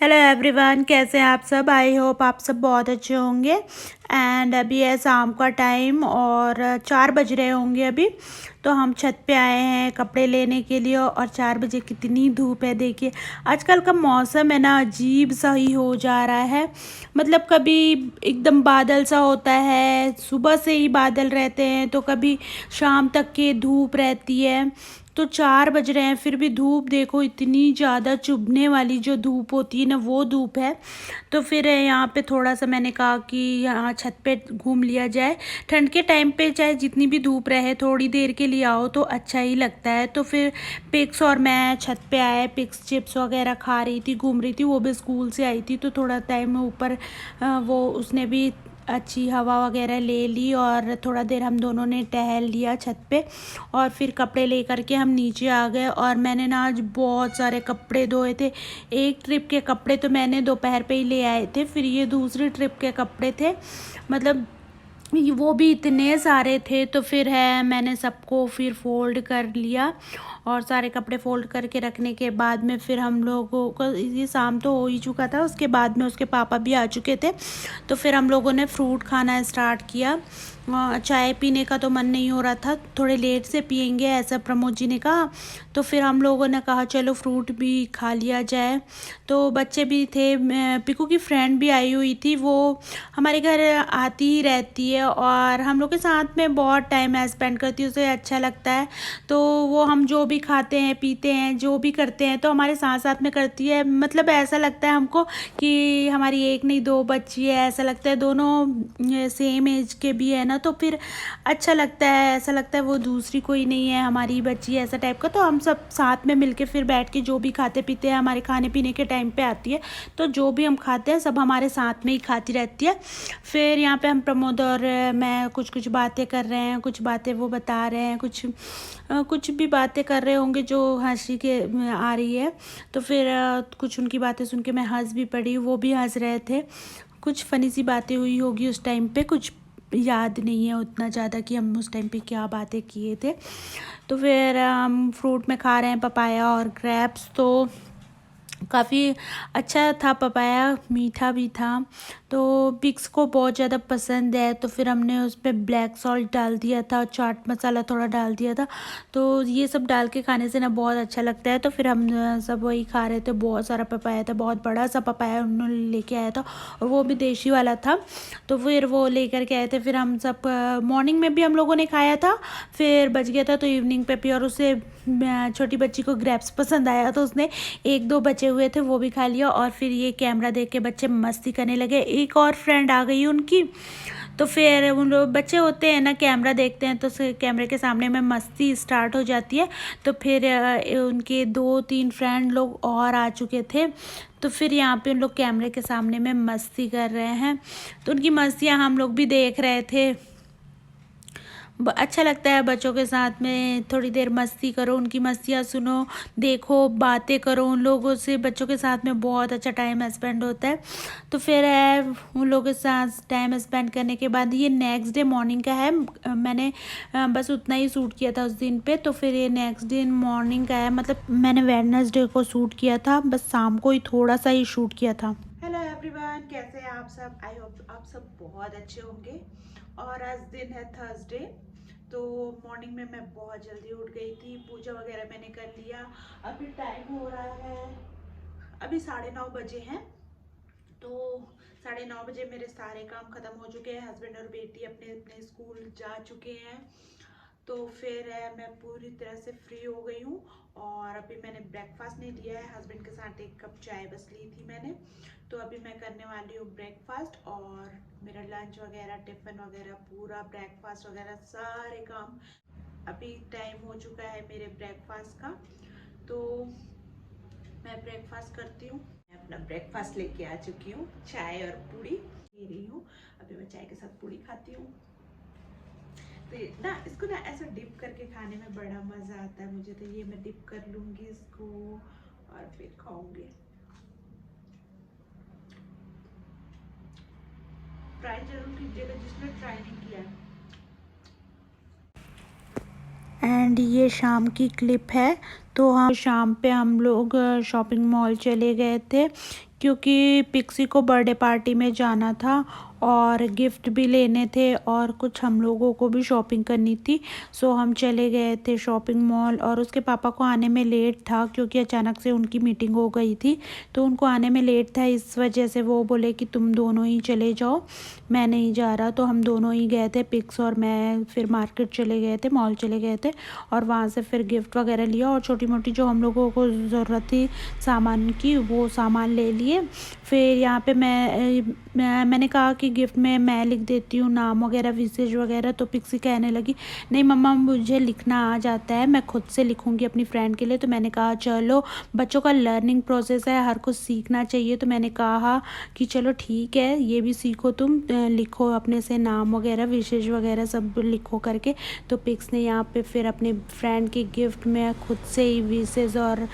Hello everyone, कैसे हैं आप सब। आई होप आप सब बहुत अच्छे होंगे। एंड अभी है शाम का टाइम और 4 बज रहे होंगे अभी। तो हम छत पे आए हैं कपड़े लेने के लिए और 4 बजे कितनी धूप है देखिए। आजकल का मौसम है ना, अजीब सा ही हो जा रहा है। मतलब कभी एकदम बादल सा होता है, सुबह से ही बादल रहते हैं, तो कभी शाम तक के धूप रहती है। तो 4 बज रहे हैं फिर भी धूप देखो, इतनी ज़्यादा चुभने वाली जो धूप होती है ना, वो धूप है। तो फिर यहाँ पे थोड़ा सा मैंने कहा कि यहाँ छत पे घूम लिया जाए। ठंड के टाइम पे चाहे जितनी भी धूप रहे, थोड़ी देर के लिए आओ तो अच्छा ही लगता है। तो फिर पिक्स और मैं छत पे आए, पिक्स चिप्स वगैरह खा रही थी, घूम रही थी। वो भी स्कूल से आई थी तो थोड़ा टाइम ऊपर वो उसने भी अच्छी हवा वगैरह ले ली और थोड़ा देर हम दोनों ने टहल लिया छत पे। और फिर कपड़े लेकर के हम नीचे आ गए और मैंने ना आज बहुत सारे कपड़े धोए थे। एक ट्रिप के कपड़े तो मैंने दोपहर पे ही ले आए थे, फिर ये दूसरी ट्रिप के कपड़े थे, मतलब वो भी इतने सारे थे। तो फिर है मैंने सबको फिर फोल्ड कर लिया और सारे कपड़े फोल्ड करके रखने के बाद में फिर हम लोगों को, ये शाम तो हो ही चुका था, उसके बाद में उसके पापा भी आ चुके थे। तो फिर हम लोगों ने फ्रूट खाना स्टार्ट किया। चाय पीने का तो मन नहीं हो रहा था, थोड़े लेट से पियेंगे ऐसा प्रमोद जी ने कहा। तो फिर हम लोगों ने कहा चलो फ्रूट भी खा लिया जाए। तो बच्चे भी थे, पिकू की फ्रेंड भी आई हुई थी, वो हमारे घर आती ही रहती है और हम लोग के साथ में बहुत टाइम स्पेंड करती है, उसे अच्छा लगता है। तो वो हम जो भी खाते हैं पीते हैं जो भी करते हैं तो हमारे साथ साथ में करती है। मतलब ऐसा लगता है हमको कि हमारी एक नहीं दो बच्ची है, ऐसा लगता है दोनों सेम एज के भी है ना, तो फिर अच्छा लगता है, ऐसा लगता है वो दूसरी कोई नहीं है, हमारी बच्ची है, ऐसा टाइप का। तो हम सब साथ में मिलके फिर बैठ के जो भी खाते पीते हैं, हमारे खाने पीने के टाइम पे आती है तो जो भी हम खाते हैं सब हमारे साथ में ही खाती रहती है। फिर यहाँ पे हम प्रमोद और मैं कुछ कुछ बातें कर रहे हैं, कुछ बातें वो बता रहे हैं, कुछ भी बातें कर रहे होंगे जो हंसी के आ रही है। तो फिर कुछ उनकी बातें सुन के मैं हंस भी पड़ी, वो भी हंस रहे थे। कुछ फ़नी सी बातें हुई होगी उस टाइम पे, कुछ याद नहीं है उतना ज़्यादा कि हम उस टाइम पे क्या बातें किए थे। तो फिर हम फ्रूट में खा रहे हैं पपाया और ग्रेप्स। तो काफ़ी अच्छा था, पपाया मीठा भी था। तो पिक्स को बहुत ज़्यादा पसंद है तो फिर हमने उस पर ब्लैक सॉल्ट डाल दिया था और चाट मसाला थोड़ा डाल दिया था। तो ये सब डाल के खाने से ना बहुत अच्छा लगता है। तो फिर हम सब वही खा रहे थे। बहुत सारा पपाया था, बहुत बड़ा सा पपाया उन्होंने लेके आया था और वो भी देशी वाला था। तो फिर वो लेकर के आए थे। फिर हम सब मॉर्निंग में भी हम लोगों ने खाया था, फिर बच गया था तो इवनिंग पे भी। और उसे छोटी बच्ची को ग्रेप्स पसंद आया तो उसने एक दो बचे हुए थे वो भी खा लिया। और फिर ये कैमरा देख के बच्चे मस्ती करने लगे। एक और फ्रेंड आ गई उनकी, तो फिर उन लोग बच्चे होते हैं ना, कैमरा देखते हैं तो कैमरे के सामने में मस्ती स्टार्ट हो जाती है। तो फिर उनके 2-3 फ्रेंड लोग और आ चुके थे। तो फिर यहाँ पे उन लोग कैमरे के सामने में मस्ती कर रहे हैं, तो उनकी मस्तियाँ हम लोग भी देख रहे थे। अच्छा लगता है बच्चों के साथ में थोड़ी देर मस्ती करो, उनकी मस्तियाँ सुनो, देखो, बातें करो उन लोगों से। बच्चों के साथ में बहुत अच्छा टाइम स्पेंड होता है। तो फिर है उन लोगों के साथ टाइम स्पेंड करने के बाद ये नेक्स्ट डे मॉर्निंग का है। मैंने बस उतना ही शूट किया था उस दिन पे। तो फिर ये नेक्स्ट डे मॉर्निंग का है, मतलब मैंने वेडनेसडे को शूट किया था, बस शाम को ही थोड़ा सा ही शूट किया था। हेलो एवरीवन, कैसे हैं आप सब। आई होप आप सब बहुत अच्छे होंगे। और आज दिन है थर्सडे। तो मॉर्निंग में मैं बहुत जल्दी उठ गई थी, पूजा वगैरह मैंने कर लिया। अभी टाइम हो रहा है, अभी 9:30 बजे हैं। तो 9:30 बजे मेरे सारे काम खत्म हो चुके हैं, हस्बैंड और बेटी अपने अपने स्कूल जा चुके हैं। तो फिर मैं पूरी तरह से फ्री हो गई हूँ। और अभी मैंने ब्रेकफास्ट नहीं लिया है, हस्बैंड के साथ एक कप चाय बस ली थी मैंने। तो अभी मैं करने वाली हूँ ब्रेकफास्ट और मेरा लंच वगैरह, टिफ़िन वगैरह, पूरा ब्रेकफास्ट वगैरह सारे काम। अभी टाइम हो चुका है मेरे ब्रेकफास्ट का, तो मैं ब्रेकफास्ट करती हूँ। मैं अपना ब्रेकफास्ट लेके आ चुकी हूँ, चाय और पूड़ी ले रही हूँ। अभी मैं चाय के साथ पूड़ी खाती हूँ। तो ना इसको ना ऐसा डिप करके खाने में बड़ा मज़ा आता है मुझे। तो ये मैं डिप कर लूँगी इसको और फिर खाऊंगी। ट्राई जरूर कीजिएगा जिसने ट्राई नहीं किया है। एंड ये शाम की क्लिप है। तो हम शाम पे हम लोग शॉपिंग मॉल चले गए थे क्योंकि पिक्सी को बर्थडे पार्टी में जाना था और गिफ्ट भी लेने थे और कुछ हम लोगों को भी शॉपिंग करनी थी। सो हम चले गए थे शॉपिंग मॉल और उसके पापा को आने में लेट था क्योंकि अचानक से उनकी मीटिंग हो गई थी, तो उनको आने में लेट था। इस वजह से वो बोले कि तुम दोनों ही चले जाओ, मैं नहीं जा रहा। तो हम दोनों ही गए थे, पिक्स और मैं, फिर मार्केट चले गए थे, मॉल चले गए थे और वहाँ से फिर गिफ्ट वगैरह लिया और छोटी मोटी जो हम लोगों को ज़रूरत थी सामान की वो सामान ले लिए। फिर यहाँ पे मैंने कहा कि गिफ्ट में मैं लिख देती हूँ नाम वगैरह, विशेष वगैरह। तो पिक्सी कहने लगी नहीं मम्मा मुझे लिखना आ जाता है, मैं खुद से लिखूँगी अपनी फ्रेंड के लिए। तो मैंने कहा चलो, बच्चों का लर्निंग प्रोसेस है, हर कुछ सीखना चाहिए। तो मैंने कहा कि चलो ठीक है, ये भी सीखो, तुम लिखो अपने से नाम वगैरह, विशेष वगैरह सब लिखो करके। तो पिक्स ने यहाँ पे फिर अपने फ्रेंड के गिफ्ट में खुद से ही विशेष और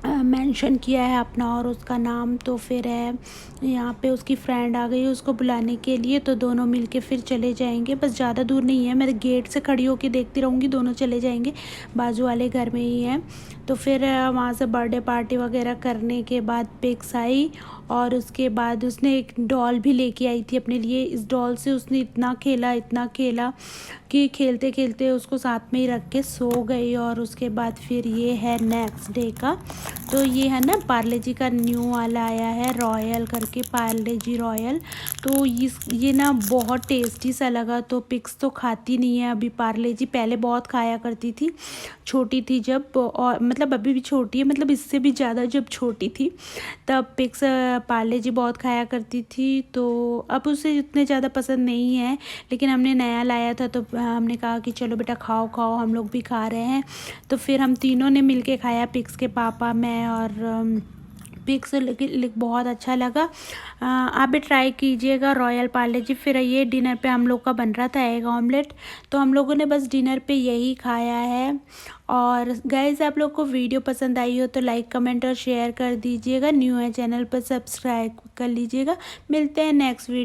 मेंशन किया है अपना और उसका नाम। तो फिर है यहाँ पे उसकी फ्रेंड आ गई उसको बुलाने के लिए, तो दोनों मिलके फिर चले जाएंगे। बस ज़्यादा दूर नहीं है, मैं गेट से खड़ी होकर देखती रहूँगी, दोनों चले जाएंगे, बाजू वाले घर में ही है। तो फिर वहाँ से बर्थडे पार्टी वगैरह करने के बाद पिक्स आई और उसके बाद उसने एक डॉल भी लेके आई थी अपने लिए। इस डॉल से उसने इतना खेला कि खेलते खेलते उसको साथ में ही रख के सो गई। और उसके बाद फिर ये है नेक्स्ट डे का, तो ये है ना पार्ले जी का न्यू वाला आया है रॉयल करके, पार्ले जी रॉयल। तो ये ना बहुत टेस्टी सा लगा। तो पिक्स तो खाती नहीं है अभी पार्ले जी, पहले बहुत खाया करती थी छोटी थी जब, और मतलब अभी भी छोटी है, मतलब इससे भी ज़्यादा जब छोटी थी तब पिक्स पार्ले जी बहुत खाया करती थी। तो अब उसे इतने ज़्यादा पसंद नहीं है, लेकिन हमने नया लाया था तो हमने कहा कि चलो बेटा खाओ खाओ, हम लोग भी खा रहे हैं। तो फिर हम तीनों ने मिलके खाया, पिक्स के पापा, मैं और पिक्स। बहुत अच्छा लगा। आप भी ट्राई कीजिएगा रॉयल पार्ले जी। फिर ये डिनर पे हम लोग का बन रहा था एग ऑमलेट, तो हम लोगों ने बस डिनर पे यही खाया है। और गाइस आप लोग को वीडियो पसंद आई हो तो लाइक कमेंट और शेयर कर दीजिएगा, न्यू है चैनल पर सब्सक्राइब कर लीजिएगा। मिलते हैं नेक्स्ट वीडियो।